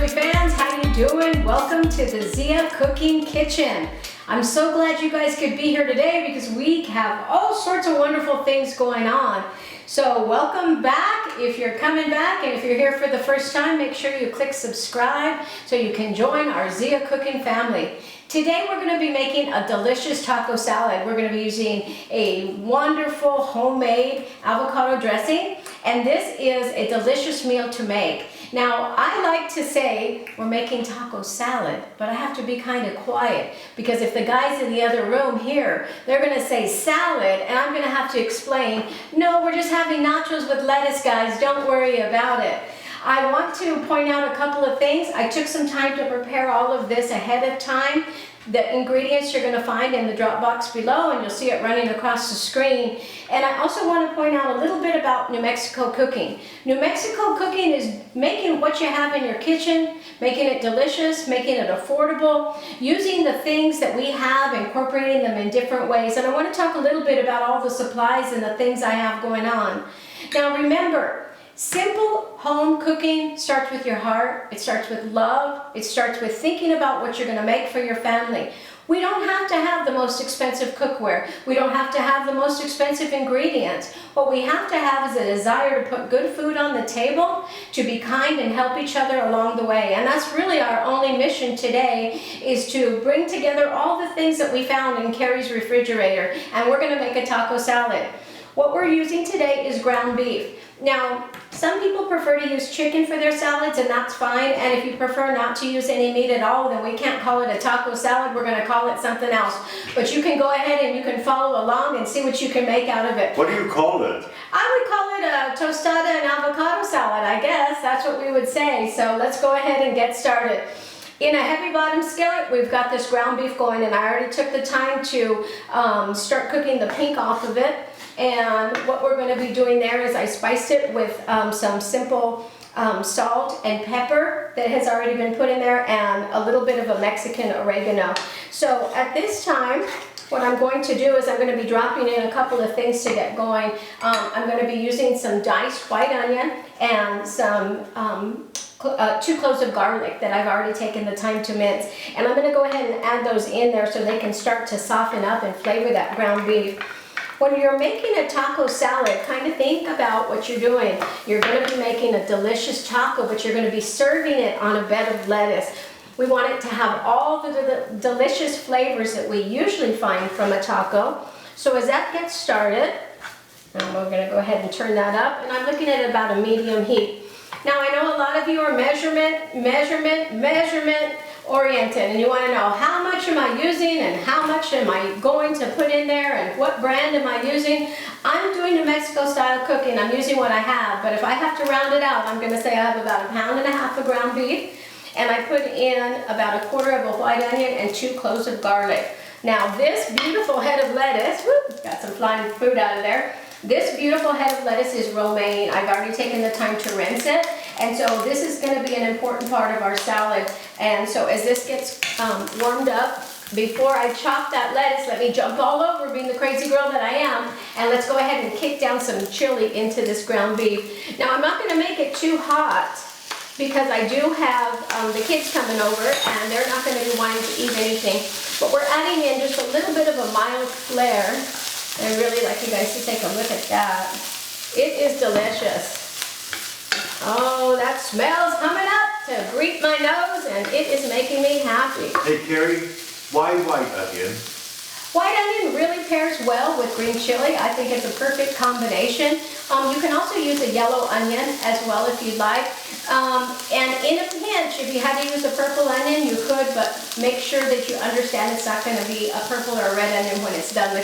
chili fans, how you doing? Welcome to the Zia Cooking Kitchen. I'm so glad you guys could be here today because we have all sorts of wonderful things going on. So welcome back if you're coming back, and if you're here for the first time, make sure you click subscribe so you can join our Zia Cooking family. Today we're going to be making a delicious taco salad. We're going to be using a wonderful homemade avocado dressing, and this is a delicious meal to make. Now, I like to say we're making taco salad, but I have to be kind of quiet because if the guys in the other room hear, they're going to say salad, and I'm going to have to explain, no, we're just having nachos with lettuce, guys. Don't worry about it. I want to point out a couple of things. I took some time to prepare all of this ahead of time. The ingredients you're going to find in the drop box below, and you'll see it running across the screen. And I also want to point out a little bit about New Mexico cooking. New Mexico cooking is making what you have in your kitchen, making it delicious, making it affordable, using the things that we have, incorporating them in different ways. And I want to talk a little bit about all the supplies and the things I have going on. Now remember, simple home cooking starts with your heart. It starts with love. It starts with thinking about what you're going to make for your family. We don't have to have the most expensive cookware. We don't have to have the most expensive ingredients. What we have to have is a desire to put good food on the table, to be kind and help each other along the way. And that's really our only mission today, is to bring together all the things that we found in Carrie's refrigerator, and we're going to make a taco salad. What we're using today is ground beef. Now, some people prefer to use chicken for their salads, and that's fine. And if you prefer not to use any meat at all, then we can't call it a taco salad. We're going to call it something else. But you can go ahead and you can follow along and see what you can make out of it. What do you call it? I would call it a tostada and avocado salad, I guess. That's what we would say. So let's go ahead and get started. In a heavy bottom skillet, we've got this ground beef going, and I already took the time to start cooking the pink off of it. And what we're going to be doing there is I spiced it with some simple salt and pepper that has already been put in there, and a little bit of a Mexican oregano. So at this time, what I'm going to do is I'm going to be dropping in a couple of things to get going. I'm going to be using some diced white onion and some 2 cloves of garlic that I've already taken the time to mince. And I'm going to go ahead and add those in there so they can start to soften up and flavor that ground beef. When you're making a taco salad, kind of think about what you're doing. You're going to be making a delicious taco, but you're going to be serving it on a bed of lettuce. We want it to have all the delicious flavors that we usually find from a taco. So as that gets started, and we're going to go ahead and turn that up, and I'm looking at about a medium heat. Now I know a lot of you are measurement oriented, and you want to know how much am I using and how much am I going to put in there and what brand am I using. I'm doing New Mexico style cooking. I'm using what I have, but if I have to round it out, I'm going to say I have about 1.5 pounds of ground beef, and I put in about 1/4 of a white onion and 2 cloves of garlic. Now this beautiful head of lettuce, whoop, got some flying food out of there. This beautiful head of lettuce is romaine. I've already taken the time to rinse it, and so this is going to be an important part of our salad. And so as this gets warmed up, before I chop that lettuce, let me jump all over, being the crazy girl that I am, and let's go ahead and kick down some chili into this ground beef. Now I'm not going to make it too hot because I do have the kids coming over, and they're not going to be wanting to eat anything. But we're adding in just a little bit of a mild flare. I'd really like you guys to take a look at that. It is delicious. Oh, that smells coming up to greet my nose, and it is making me happy. Hey Carrie, why white onion? White onion really pairs well with green chili. I think it's a perfect combination. You can also use a yellow onion as well if you'd like. And in a pinch, if you had to use a purple onion, you could, but make sure that you understand it's not going to be a purple or a red onion when it's done.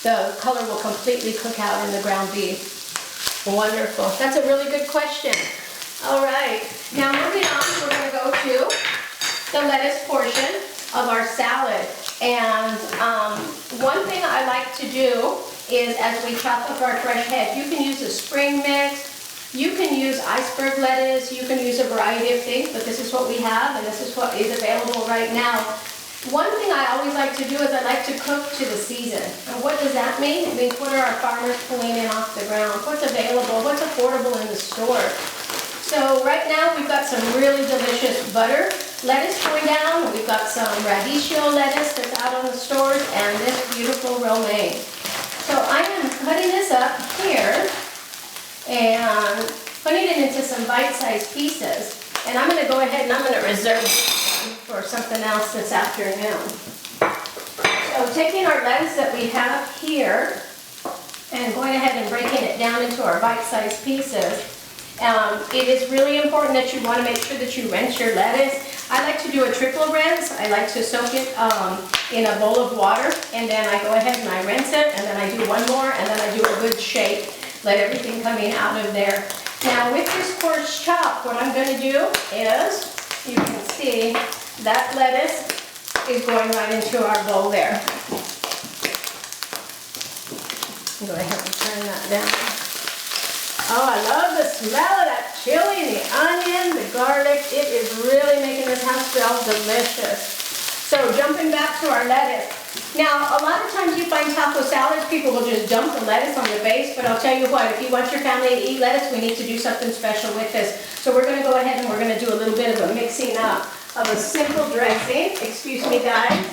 The color will completely cook out in the ground beef. Wonderful. That's a really good question. All right. Now moving on, we're going to go to the lettuce portion of our salad. And one thing I like to do is, as we chop up our fresh head, you can use a spring mix, you can use iceberg lettuce, you can use a variety of things, but this is what we have, and this is what is available right now. One thing I always like to do is I like to cook to the season. And what does that mean? It means what are our farmers pulling in off the ground? What's available? What's affordable in the store? So right now we've got some really delicious butter lettuce going down. We've got some radicchio lettuce that's out on the stores and this beautiful romaine. So I am cutting this up here and putting it into some bite-sized pieces. And I'm going to go ahead and I'm going to reserve this one for something else this afternoon. So taking our lettuce that we have here and going ahead and breaking it down into our bite-sized pieces. It is really important that you want to make sure that you rinse your lettuce. I like to do a triple rinse. I like to soak it in a bowl of water, and then I go ahead and I rinse it, and then I do one more, and then I do a good shake. Let everything coming out of there. Now with this coarse chop, what I'm going to do is, you can see that lettuce is going right into our bowl there. Go ahead and turn that down. Oh, I love the smell of that chili, the onion, the garlic. It is really making this house smell delicious. So jumping back to our lettuce. Now, a lot of times you find taco salads, people will just dump the lettuce on the base, but I'll tell you what, if you want your family to eat lettuce, we need to do something special with this. So we're going to go ahead and we're going to do a little bit of a mixing up of a simple dressing. Excuse me, guys.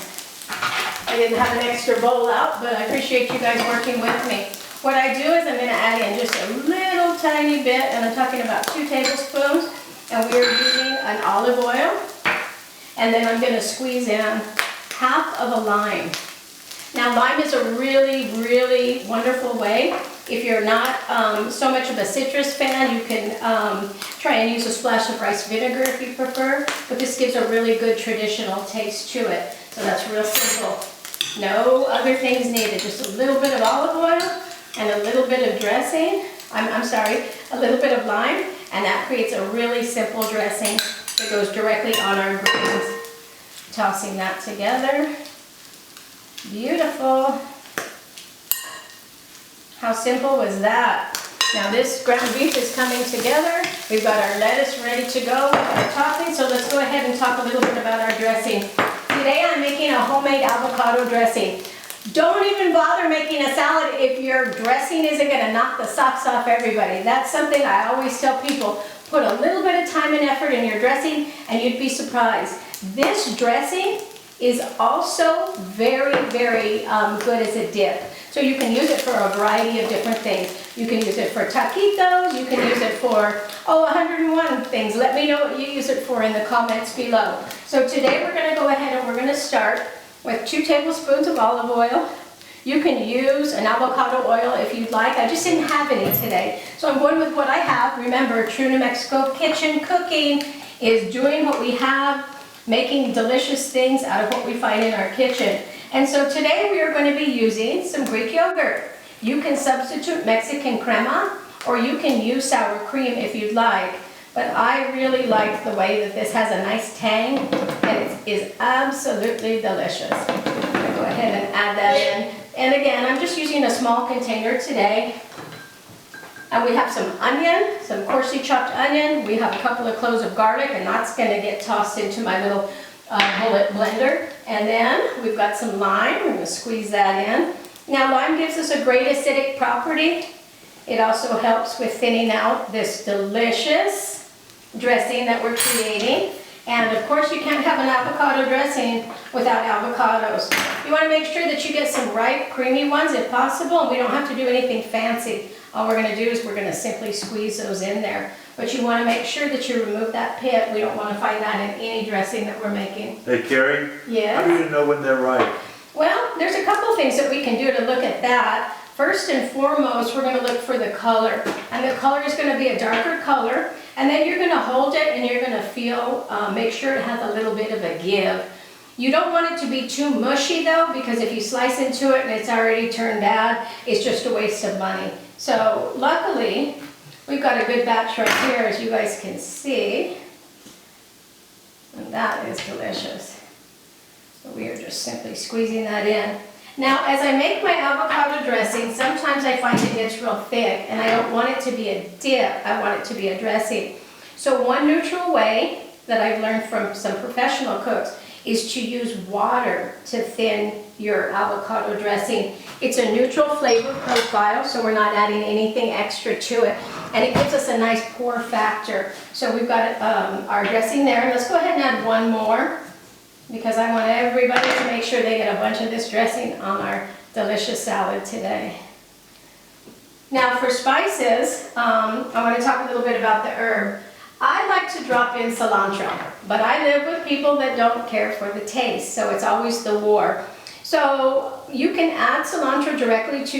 I didn't have an extra bowl out, but I appreciate you guys working with me. What I do is I'm going to add in just a little tiny bit, and I'm talking about 2 tablespoons, and we're using an olive oil. And then I'm going to squeeze in half of a lime. Now lime is a really, really wonderful way. If you're not so much of a citrus fan, you can try and use a splash of rice vinegar if you prefer, but this gives a really good traditional taste to it. So that's real simple. No other things needed, just a little bit of olive oil and a little bit of dressing, a little bit of lime, and that creates a really simple dressing that goes directly on our greens. Tossing that together. Beautiful. How simple was that? Now this ground beef is coming together. We've got our lettuce ready to go with our topping, so let's go ahead and talk a little bit about our dressing. Today I'm making a homemade avocado dressing. Don't even bother making a salad if your dressing isn't going to knock the socks off everybody. That's something I always tell people. Put a little bit of time and effort in your dressing and you'd be surprised. This dressing is also very, very good as a dip. So you can use it for a variety of different things. You can use it for taquitos, you can use it for, 101 things. Let me know what you use it for in the comments below. So today we're going to go ahead and we're going to start with 2 tablespoons of olive oil. You can use an avocado oil if you'd like. I just didn't have any today. So I'm going with what I have. Remember, True New Mexico Kitchen Cooking is doing what we have, making delicious things out of what we find in our kitchen. And so today we are going to be using some Greek yogurt. You can substitute Mexican crema, or you can use sour cream if you'd like. But I really like the way that this has a nice tang, and it is absolutely delicious. I'm going to go ahead and add that in. And again, I'm just using a small container today. And we have some onion, some coarsely chopped onion. We have a couple of cloves of garlic, and that's going to get tossed into my little bullet blender. And then we've got some lime. We're going to squeeze that in. Now, lime gives us a great acidic property. It also helps with thinning out this delicious dressing that we're creating. And of course you can't have an avocado dressing without avocados. You want to make sure that you get some ripe, creamy ones if possible, and we don't have to do anything fancy. All we're going to do is we're going to simply squeeze those in there. But you want to make sure that you remove that pit. We don't want to find that in any dressing that we're making. Hey Carrie, Yes? how do you know when they're ripe? Well, there's a couple things that we can do to look at that. First and foremost, we're going to look for the color. And the color is going to be a darker color. And then you're going to hold it and you're going to feel, make sure it has a little bit of a give. You don't want it to be too mushy though, because if you slice into it and it's already turned bad, it's just a waste of money. So luckily, we've got a good batch right here, as you guys can see. And that is delicious. So we are just simply squeezing that in. Now, as I make my avocado dressing, sometimes I find it gets real thick, and I don't want it to be a dip, I want it to be a dressing. So one neutral way that I've learned from some professional cooks is to use water to thin your avocado dressing. It's a neutral flavor profile, so we're not adding anything extra to it. And it gives us a nice pour factor. So we've got our dressing there. Let's go ahead and add one more, because I want everybody to make sure they get a bunch of this dressing on our delicious salad today. Now for spices, I want to talk a little bit about the herb. I like to drop in cilantro, but I live with people that don't care for the taste, so it's always the war. So you can add cilantro directly to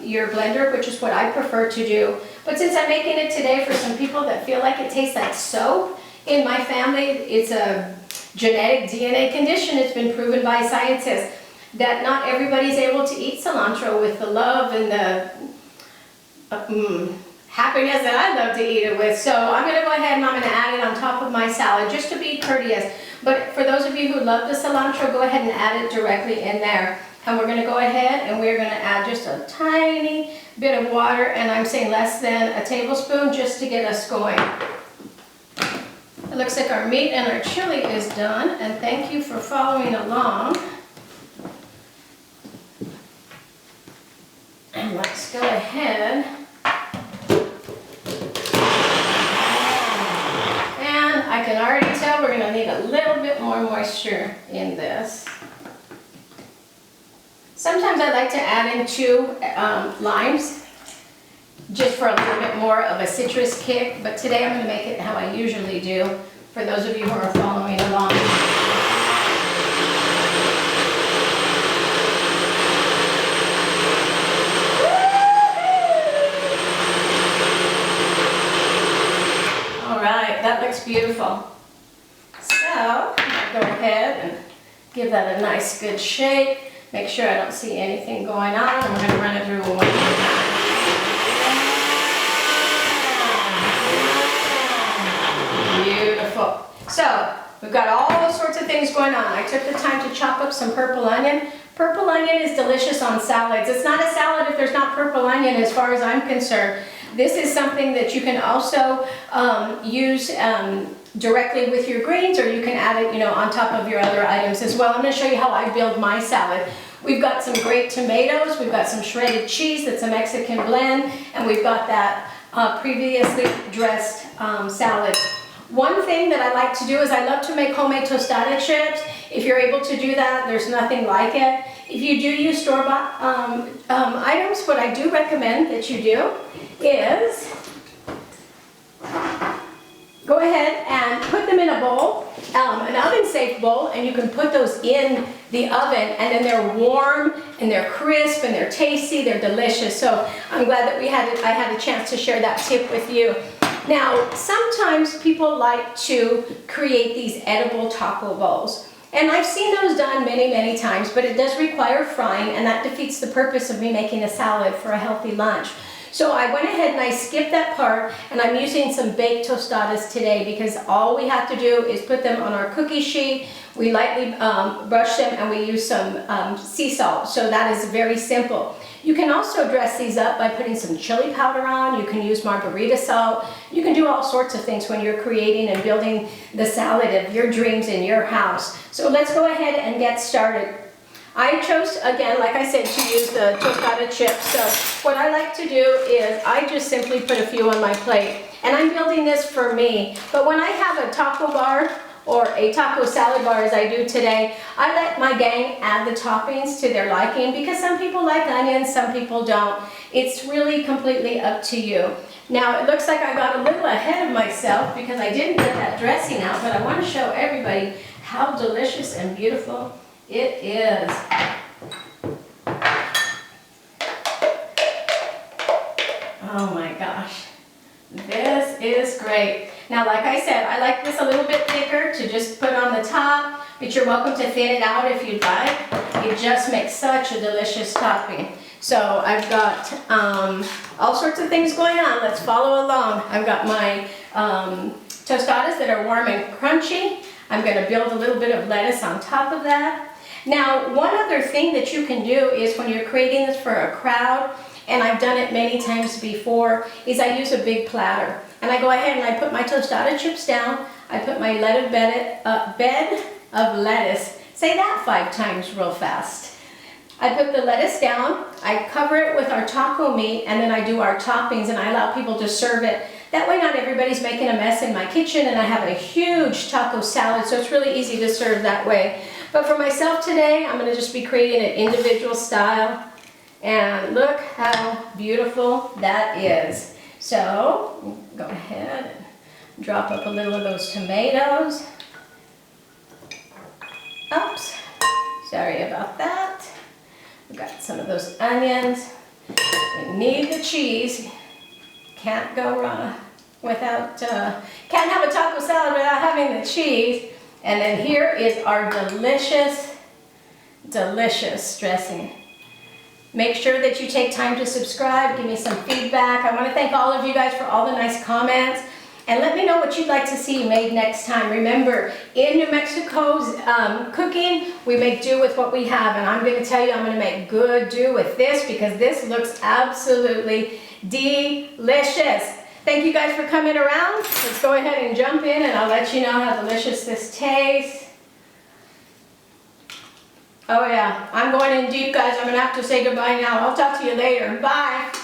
your blender, which is what I prefer to do. But since I'm making it today for some people that feel like it tastes like soap, in my family, it's a genetic DNA condition. It's been proven by scientists that not everybody's able to eat cilantro with the love and the happiness that I love to eat it with. So I'm going to go ahead and I'm going to add it on top of my salad just to be courteous. But for those of you who love the cilantro, go ahead and add it directly in there. And we're going to go ahead and we're going to add just a tiny bit of water, and I'm saying less than a tablespoon, just to get us going. It looks like our meat and our chili is done, and thank you for following along. And let's go ahead. And I can already tell we're going to need a little bit more moisture in this. Sometimes I like to add in 2 limes, just for a little bit more of a citrus kick, but today I'm going to make it how I usually do, for those of you who are following along. Alright, that looks beautiful. So, I'm going to go ahead and give that a nice good shake. Make sure I don't see anything going on, and we're going to run it through one more time. Beautiful. So, we've got all sorts of things going on. I took the time to chop up some purple onion. Purple onion is delicious on salads. It's not a salad if there's not purple onion as far as I'm concerned. This is something that you can also use directly with your greens, or you can add it, on top of your other items as well. I'm going to show you how I build my salad. We've got some great tomatoes, we've got some shredded cheese that's a Mexican blend, and we've got that previously dressed salad. One thing that I like to do is I love to make homemade tostada chips. If you're able to do that, there's nothing like it. If you do use store-bought items, what I do recommend that you do is go ahead and put them in a bowl, an oven-safe bowl, and you can put those in the oven, and then they're warm and they're crisp and they're tasty, they're delicious. So I'm glad that I had a chance to share that tip with you. Now, sometimes people like to create these edible taco bowls. And I've seen those done many, many times, but it does require frying, and that defeats the purpose of me making a salad for a healthy lunch. So I went ahead and I skipped that part, and I'm using some baked tostadas today because all we have to do is put them on our cookie sheet. We lightly brush them, and we use some sea salt. So that is very simple. You can also dress these up by putting some chili powder on. You can use margarita salt. You can do all sorts of things when you're creating and building the salad of your dreams in your house. So let's go ahead and get started. I chose, again, like I said, to use the tostada chips. So what I like to do is I just simply put a few on my plate. And I'm building this for me. But when I have a taco bar or a taco salad bar as I do today, I let my gang add the toppings to their liking, because some people like onions, some people don't. It's really completely up to you. Now it looks like I got a little ahead of myself because I didn't get that dressing out, but I want to show everybody how delicious and beautiful it is. Oh my gosh, this is great. Now, like I said, I like this a little bit thicker to just put on the top, but you're welcome to thin it out if you'd like. It just makes such a delicious topping. So I've got all sorts of things going on. Let's follow along. I've got my tostadas that are warm and crunchy. I'm going to build a little bit of lettuce on top of that. Now, one other thing that you can do is when you're creating this for a crowd, and I've done it many times before, is I use a big platter. And I go ahead and I put my tostada chips down, I put my lettuce bed of lettuce. Say that 5 times real fast. I put the lettuce down, I cover it with our taco meat, and then I do our toppings, and I allow people to serve it. That way not everybody's making a mess in my kitchen, and I have a huge taco salad, so it's really easy to serve that way. But for myself today, I'm gonna just be creating an individual style, and look how beautiful that is. So, go ahead and drop up a little of those tomatoes. Oops, sorry about that. We've got some of those onions. We need the cheese. Can't go wrong without, can't have a taco salad without having the cheese. And then here is our delicious, delicious dressing. Make sure that you take time to subscribe, give me some feedback. I want to thank all of you guys for all the nice comments. And let me know what you'd like to see made next time. Remember, in New Mexico's cooking, we make do with what we have. And I'm going to tell you, I'm going to make good do with this because this looks absolutely delicious. Thank you guys for coming around. Let's go ahead and jump in and I'll let you know how delicious this tastes. Oh yeah, I'm going in deep, guys. I'm going to have to say goodbye now. I'll talk to you later. Bye.